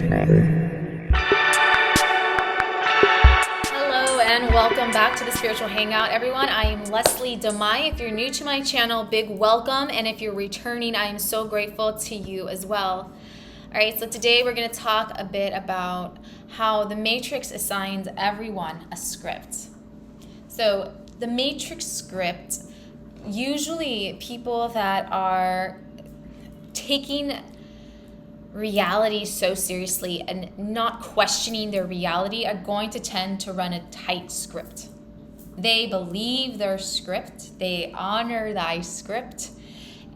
Hello and welcome back to the Spiritual Hangout, everyone. I am Leslie Damai. If you're new to my channel, big welcome. And if you're returning, I am so grateful to you as well. All right, so today we're going to talk a bit about how the Matrix assigns everyone a script. So the Matrix script, usually people that are taking reality so seriously and not questioning their reality are going to tend to run a tight script. They believe their script, they honor thy script,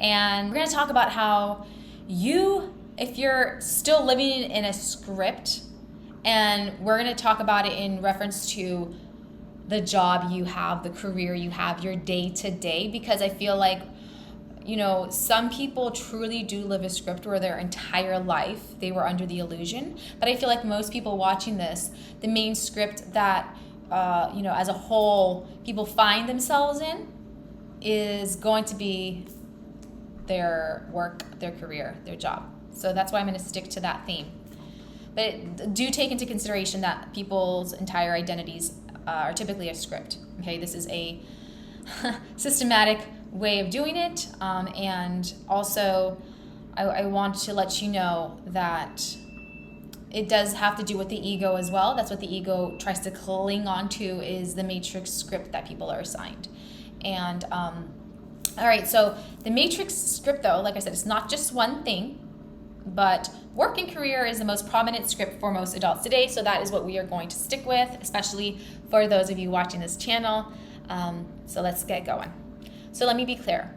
and we're going to talk about how if you're still living in a script, and we're going to talk about it in reference to the job you have, the career you have, your day to day, because I feel like, some people truly do live a script where their entire life they were under the illusion. But I feel like most people watching this, the main script that, as a whole, people find themselves in is going to be their work, their career, their job. So that's why I'm going to stick to that theme. But do take into consideration that people's entire identities are typically a script. Okay, this is a systematic way of doing it, and also I want to let you know that it does have to do with the ego as well. That's what the ego tries to cling on to, is the Matrix script that people are assigned. And all right, so the Matrix script, though, like I said, it's not just one thing, but work and career is the most prominent script for most adults today. So that is what we are going to stick with, especially for those of you watching this channel. So let's get going. So let me be clear.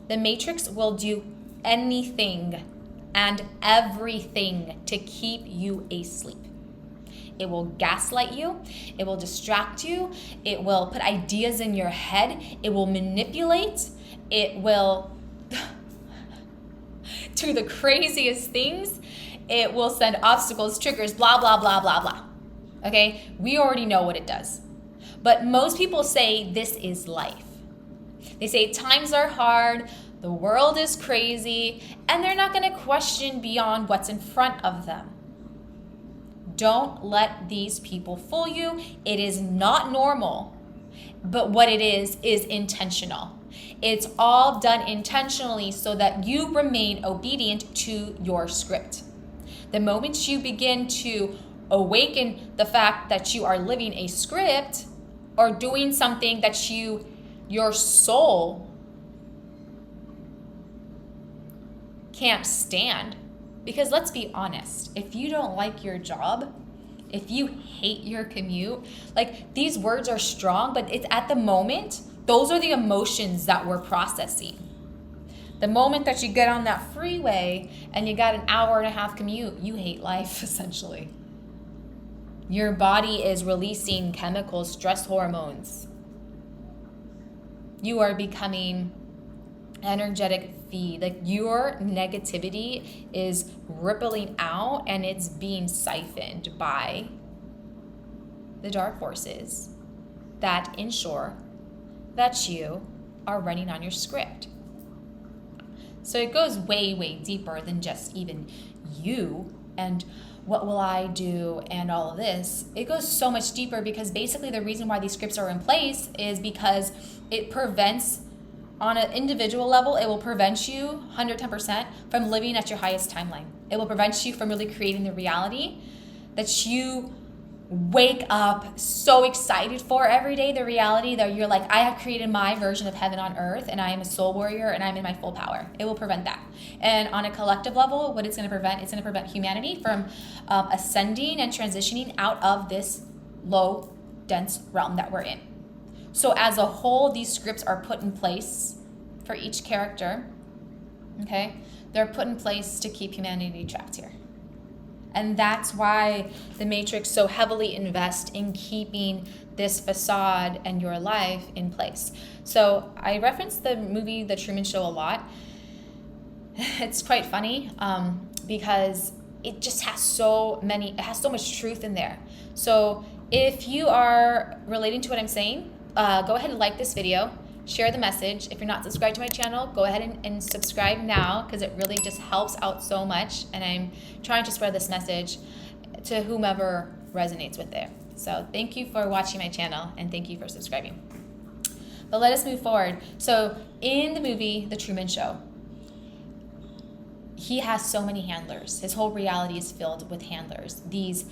The Matrix will do anything and everything to keep you asleep. It will gaslight you. It will distract you. It will put ideas in your head. It will manipulate. It will do the craziest things. It will send obstacles, triggers, blah, blah, blah, blah, blah. Okay? We already know what it does. But most people say this is life. They say times are hard, the world is crazy, and they're not going to question beyond what's in front of them. Don't let these people fool you. It is not normal, but what it is intentional. It's all done intentionally so that you remain obedient to your script. The moment you begin to awaken the fact that you are living a script or doing something that your soul can't stand, because let's be honest, if you don't like your job, if you hate your commute, like, these words are strong, but it's at the moment, those are the emotions that we're processing. The moment that you get on that freeway and you got an hour and a half commute, you hate life, essentially. Your body is releasing chemicals, stress hormones. You are becoming energetic feed. Like, your negativity is rippling out and it's being siphoned by the dark forces that ensure that you are running on your script. So it goes way, way deeper than just even you and what will I do and all of this. It goes so much deeper, because basically the reason why these scripts are in place is because it prevents, on an individual level, it will prevent you 110% from living at your highest timeline. It will prevent you from really creating the reality that you wake up so excited for every day, the reality that you're like, I have created my version of heaven on earth, and I am a soul warrior, and I'm in my full power. It will prevent that. And on a collective level, what it's going to prevent, it's going to prevent humanity from ascending and transitioning out of this low, dense realm that we're in. So as a whole, these scripts are put in place for each character, okay? They're put in place to keep humanity trapped here. And that's why the Matrix so heavily invests in keeping this facade and your life in place. So I reference the movie The Truman Show a lot. It's quite funny because it just has it has so much truth in there. So if you are relating to what I'm saying, go ahead and like this video, share the message. If you're not subscribed to my channel, go ahead and subscribe now, because it really just helps out so much. And I'm trying to spread this message to whomever resonates with it. So thank you for watching my channel, and thank you for subscribing. But let us move forward. So in the movie, The Truman Show, he has so many handlers. His whole reality is filled with handlers. These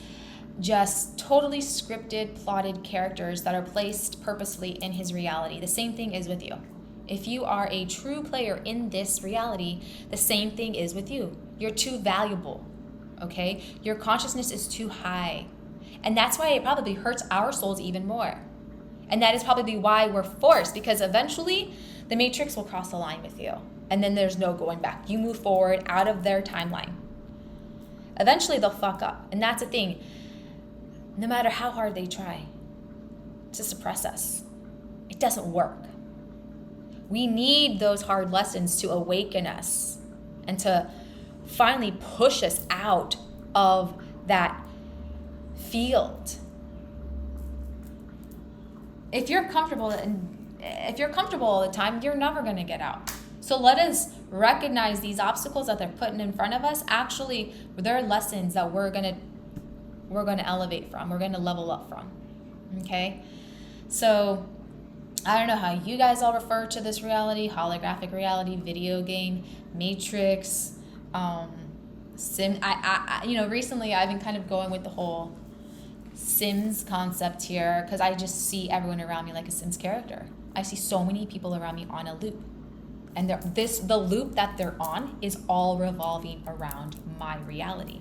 just totally scripted, plotted characters that are placed purposely in his reality. The same thing is with you. If you are a true player in this reality, the same thing is with you. You're too valuable, okay? Your consciousness is too high. And that's why it probably hurts our souls even more. And that is probably why we're forced, because eventually the Matrix will cross the line with you. And then there's no going back. You move forward out of their timeline. Eventually they'll fuck up. And that's the thing. No matter how hard they try to suppress us, it doesn't work. We need those hard lessons to awaken us and to finally push us out of that field. If you're comfortable all the time, you're never going to get out. So let us recognize these obstacles that they're putting in front of us. Actually, they're lessons that we're going to elevate from. We're going to level up from. Okay? So I don't know how you guys all refer to this reality: holographic reality, video game, Matrix, Sim. Recently I've been kind of going with the whole Sims concept here, because I just see everyone around me like a Sims character. I see so many people around me on a loop. And the loop that they're on is all revolving around my reality.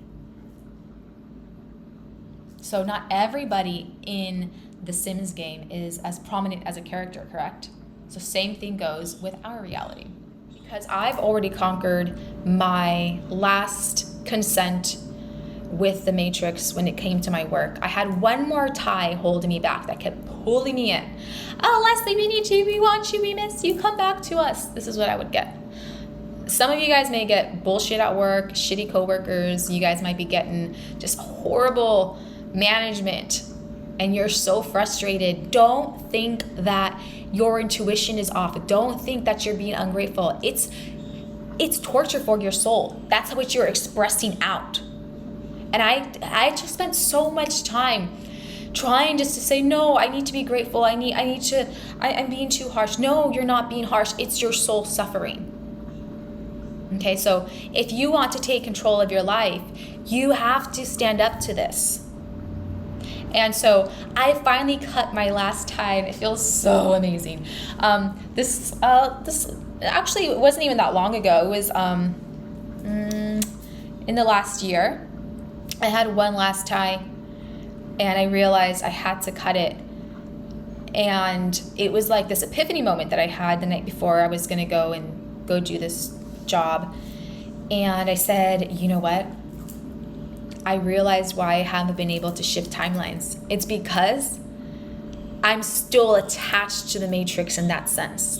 So not everybody in the Sims game is as prominent as a character, correct? So same thing goes with our reality. Because I've already conquered my last consent with the Matrix when it came to my work. I had one more tie holding me back that kept pulling me in. Oh, Leslie, we need you, we want you, we miss you, come back to us. This is what I would get. Some of you guys may get bullshit at work, shitty coworkers. You guys might be getting just horrible management, and you're so frustrated. Don't think that your intuition is off. Don't think that you're being ungrateful. It's torture for your soul. That's what you're expressing out. And I just spent so much time trying just to say, no, I need to be grateful. I'm being too harsh. No, you're not being harsh. It's your soul suffering. Okay, so if you want to take control of your life, you have to stand up to this. And so I finally cut my last tie, and it feels so amazing. This actually, it wasn't even that long ago. It was in the last year. I had one last tie, and I realized I had to cut it. And it was like this epiphany moment that I had the night before I was going to go do this job. And I said, you know what? I realized why I haven't been able to shift timelines. It's because I'm still attached to the Matrix in that sense.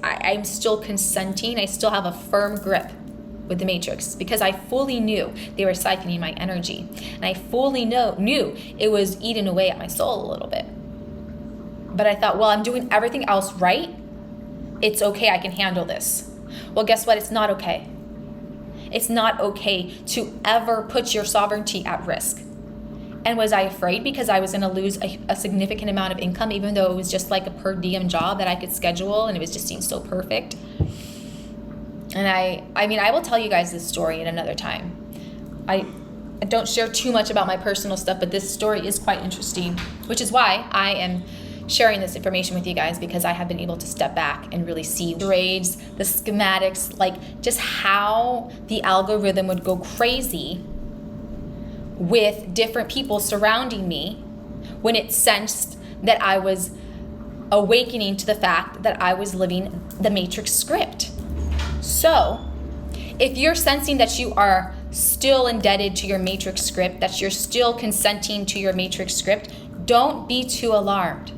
I'm still consenting. I still have a firm grip with the Matrix, because I fully knew they were siphoning my energy. And I fully knew it was eating away at my soul a little bit. But I thought, well, I'm doing everything else right. It's okay, I can handle this. Well, guess what? It's not okay. It's not okay to ever put your sovereignty at risk. And was I afraid because I was going to lose a significant amount of income, even though it was just like a per diem job that I could schedule, and it was just seemed so perfect? And I will tell you guys this story at another time. I don't share too much about my personal stuff, but this story is quite interesting, which is why I am sharing this information with you guys, because I have been able to step back and really see the grades, the schematics, like just how the algorithm would go crazy with different people surrounding me when it sensed that I was awakening to the fact that I was living the Matrix script. So if you're sensing that you are still indebted to your Matrix script, that you're still consenting to your Matrix script, don't be too alarmed.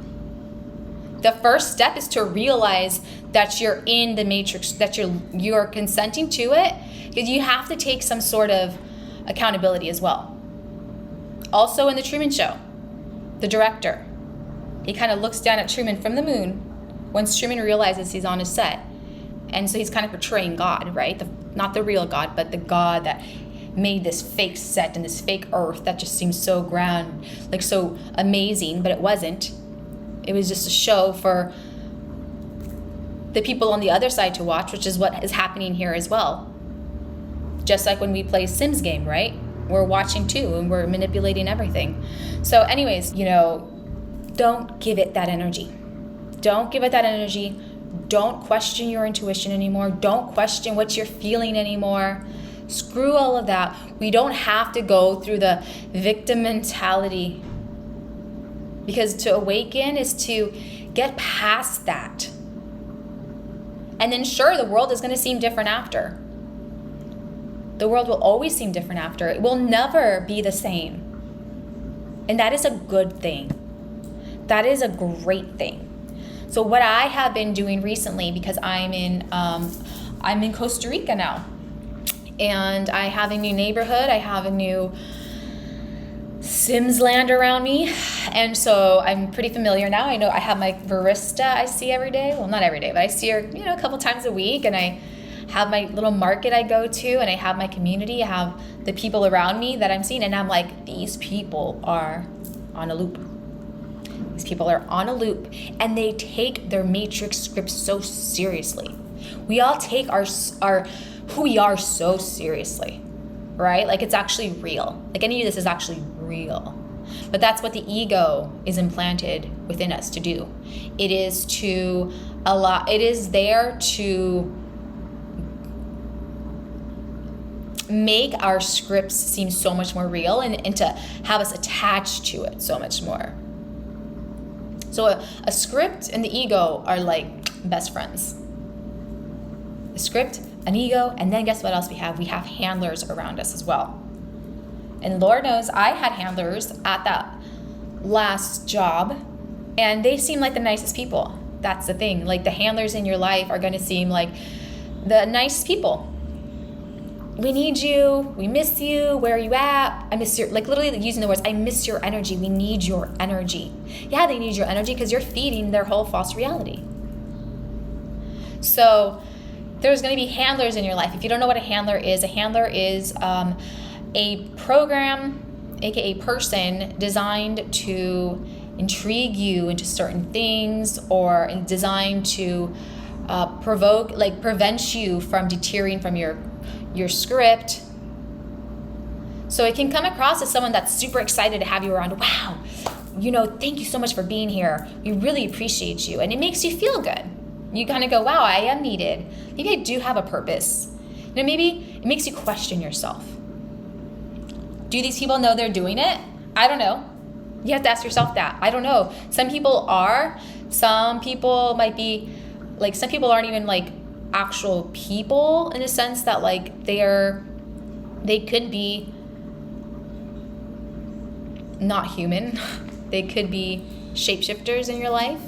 The first step is to realize that you're in the Matrix, that you're consenting to it, because you have to take some sort of accountability as well. Also in the Truman Show, the director, he kind of looks down at Truman from the moon Once Truman realizes he's on a set. And so he's kind of portraying God, right? Not the real God, but the God that made this fake set and this fake earth that just seems so grand, like so amazing, but it wasn't. It was just a show for the people on the other side to watch, which is what is happening here as well. Just like when we play Sims game, right? We're watching too, and we're manipulating everything. So anyways, don't give it that energy. Don't give it that energy. Don't question your intuition anymore. Don't question what you're feeling anymore. Screw all of that. We don't have to go through the victim mentality, because to awaken is to get past that. And then sure, the world is going to seem different after. The world will always seem different after. It will never be the same. And that is a good thing. That is a great thing. So what I have been doing recently, because I'm in Costa Rica now, and I have a new neighborhood, I have a new Sims land around me, and so I'm pretty familiar now. I know I have my barista I see every day. Well, not every day, but I see her, a couple times a week, and I have my little market I go to, and I have my community. I have the people around me that I'm seeing, and I'm like, these people are on a loop. These people are on a loop, and they take their matrix scripts so seriously. We all take our who we are so seriously, right? Like it's actually real. Like any of this is actually real. But that's what the ego is implanted within us to do. It is there to make our scripts seem so much more real, and to have us attached to it so much more. So a script and the ego are like best friends. A script, an ego, and then guess what else we have? We have handlers around us as well. And Lord knows I had handlers at that last job, and they seem like the nicest people. That's the thing. Like the handlers in your life are going to seem like the nice people. We need you. We miss you. Where are you at? I miss your, like literally using the words, I miss your energy. We need your energy. Yeah, they need your energy because you're feeding their whole false reality. So there's going to be handlers in your life. If you don't know what a handler is a program, aka person, designed to intrigue you into certain things, or designed to prevent you from deterring from your script. So it can come across as someone that's super excited to have you around. Wow, thank you so much for being here. We really appreciate you. And it makes you feel good. You kind of go, wow, I am needed. Maybe I do have a purpose. Maybe it makes you question yourself. Do these people know they're doing it? I don't know. You have to ask yourself that. I don't know. Some people are. Some people might be, like, some people aren't even like actual people, in a sense that like they could be not human. They could be shapeshifters in your life.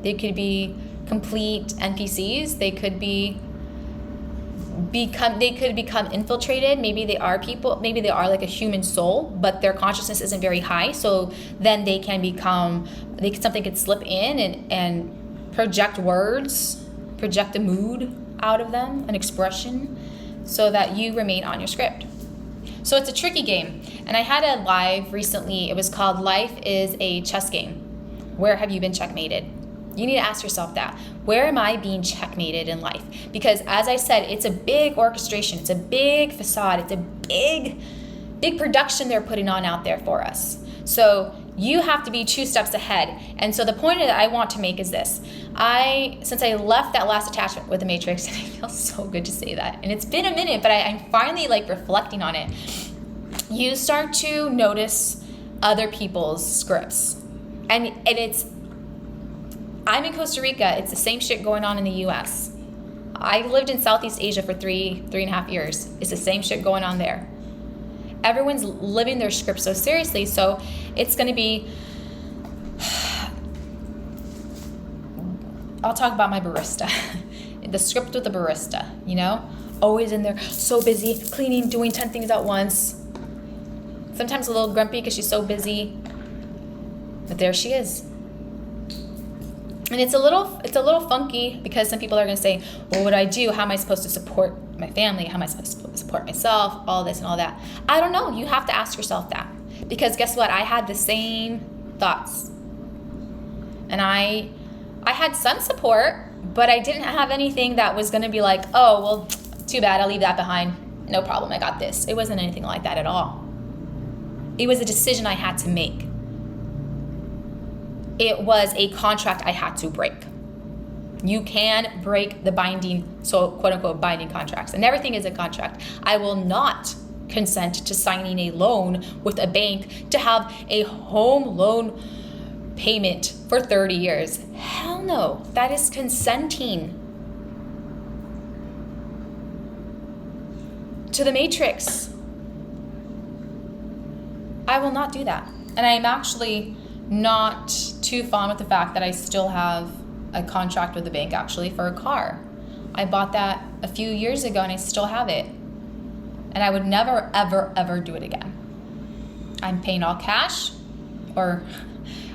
They could be complete NPCs. They could become infiltrated. Maybe they are people, maybe they are like a human soul, but their consciousness isn't very high, so then they can become, something could slip in and project words, project a mood out of them, an expression, so that you remain on your script. So it's a tricky game. And I had a live recently. It was called Life is a Chess Game. Where have you been checkmated? You need to ask yourself that. Where am I being checkmated in life? Because as I said, it's a big orchestration. It's a big facade. It's a big production they're putting on out there for us. So you have to be 2 steps ahead. And so the point that I want to make is this. Since I left that last attachment with the Matrix, and it feels so good to say that, and it's been a minute, but I'm finally like reflecting on it. You start to notice other people's scripts. And I'm in Costa Rica. It's the same shit going on in the US. I lived in Southeast Asia for 3.5 years. It's the same shit going on there. Everyone's living their script so seriously, so it's going to be, I'll talk about my barista. The script with the barista, always in there, so busy, cleaning, doing 10 things at once. Sometimes a little grumpy because she's so busy, but there she is. And it's a little funky because some people are going to say, well, what do I do? How am I supposed to support my family? How am I supposed to support myself? All this and all that. I don't know. You have to ask yourself that. Because guess what? I had the same thoughts. And I had some support, but I didn't have anything that was going to be like, oh, well, too bad. I'll leave that behind. No problem. I got this. It wasn't anything like that at all. It was a decision I had to make. It was a contract I had to break. You can break the binding, so quote unquote binding contracts, and everything is a contract. I will not consent to signing a loan with a bank to have a home loan payment for 30 years. Hell no, that is consenting to the matrix. I will not do that. And I'm actually not too fond with the fact that I still have a contract with the bank actually for a car. I bought that a few years ago and I still have it. And I would never, ever, ever do it again. I'm paying all cash or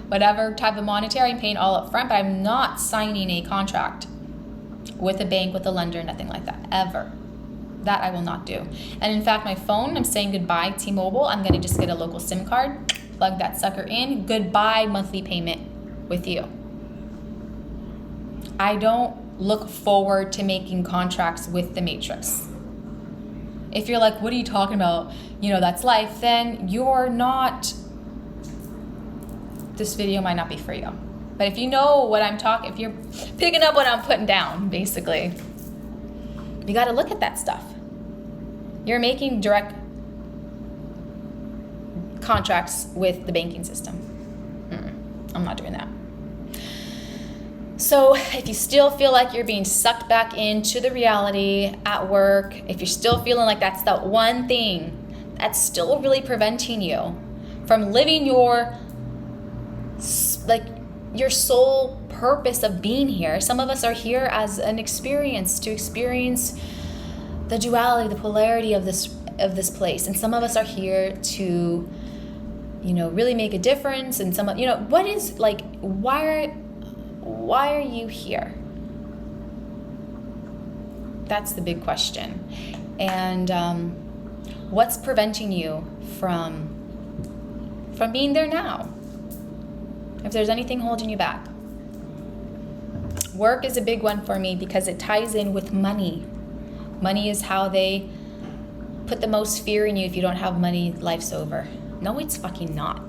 whatever type of monetary, I'm paying all up front, but I'm not signing a contract with a bank, with a lender, nothing like that, ever. That I will not do. And in fact, my phone, I'm saying goodbye T-Mobile. I'm gonna just get a local SIM card, plug that sucker in, goodbye monthly payment with you. I don't look forward to making contracts with the matrix. If you're like, what are you talking about? That's life, then you're not, this video might not be for you. But if you know what I'm talking, if you're picking up what I'm putting down, basically, you got to look at that stuff. You're making direct contracts with the banking system. I'm not doing that. So if you still feel like you're being sucked back into the reality at work, if you're still feeling like that's the one thing that's still really preventing you from living your sole purpose of being here. Some of us are here as an experience, to experience the duality, the polarity of this place. And some of us are here to, really make a difference. And what is why are you here? That's the big question. And what's preventing you from being there now? If there's anything holding you back. Work is a big one for me because it ties in with money. Money is how they put the most fear in you. If you don't have money, life's over. No, it's fucking not.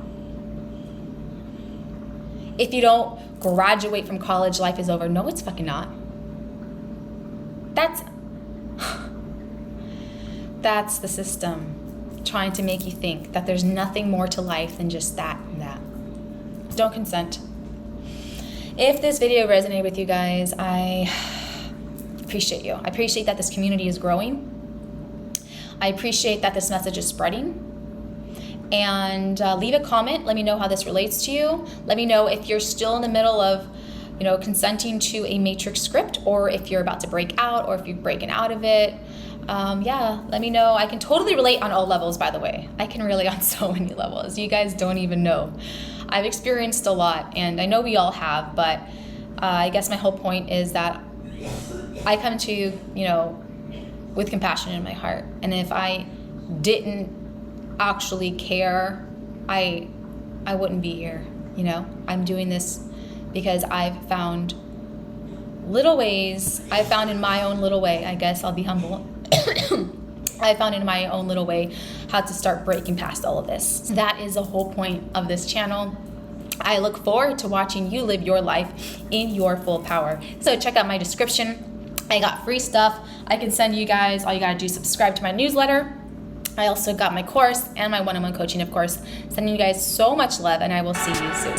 If you don't graduate from college, life is over. No, it's fucking not. That's the system trying to make you think that there's nothing more to life than just that and that. Don't consent. If this video resonated with you guys, I appreciate you. I appreciate that this community is growing. I appreciate that this message is spreading. And leave a comment. Let me know how this relates to you. Let me know if you're still in the middle of, consenting to a matrix script, or if you're about to break out, or if you're breaking out of it. Let me know. I can totally relate on all levels, by the way. I can relate on so many levels. You guys don't even know. I've experienced a lot, and I know we all have, but I guess my whole point is that I come to you, with compassion in my heart. And if I didn't actually care, I wouldn't be here. I'm doing this because I've found little ways. I found in my own little way, I guess I'll be humble. I found in my own little way how to start breaking past all of this. That is the whole point of this channel. I look forward to watching you live your life in your full power. So check out my description. I got free stuff I can send you guys. All you gotta do is subscribe to my newsletter. I also got my course and my one-on-one coaching, of course. Sending you guys so much love, and I will see you soon.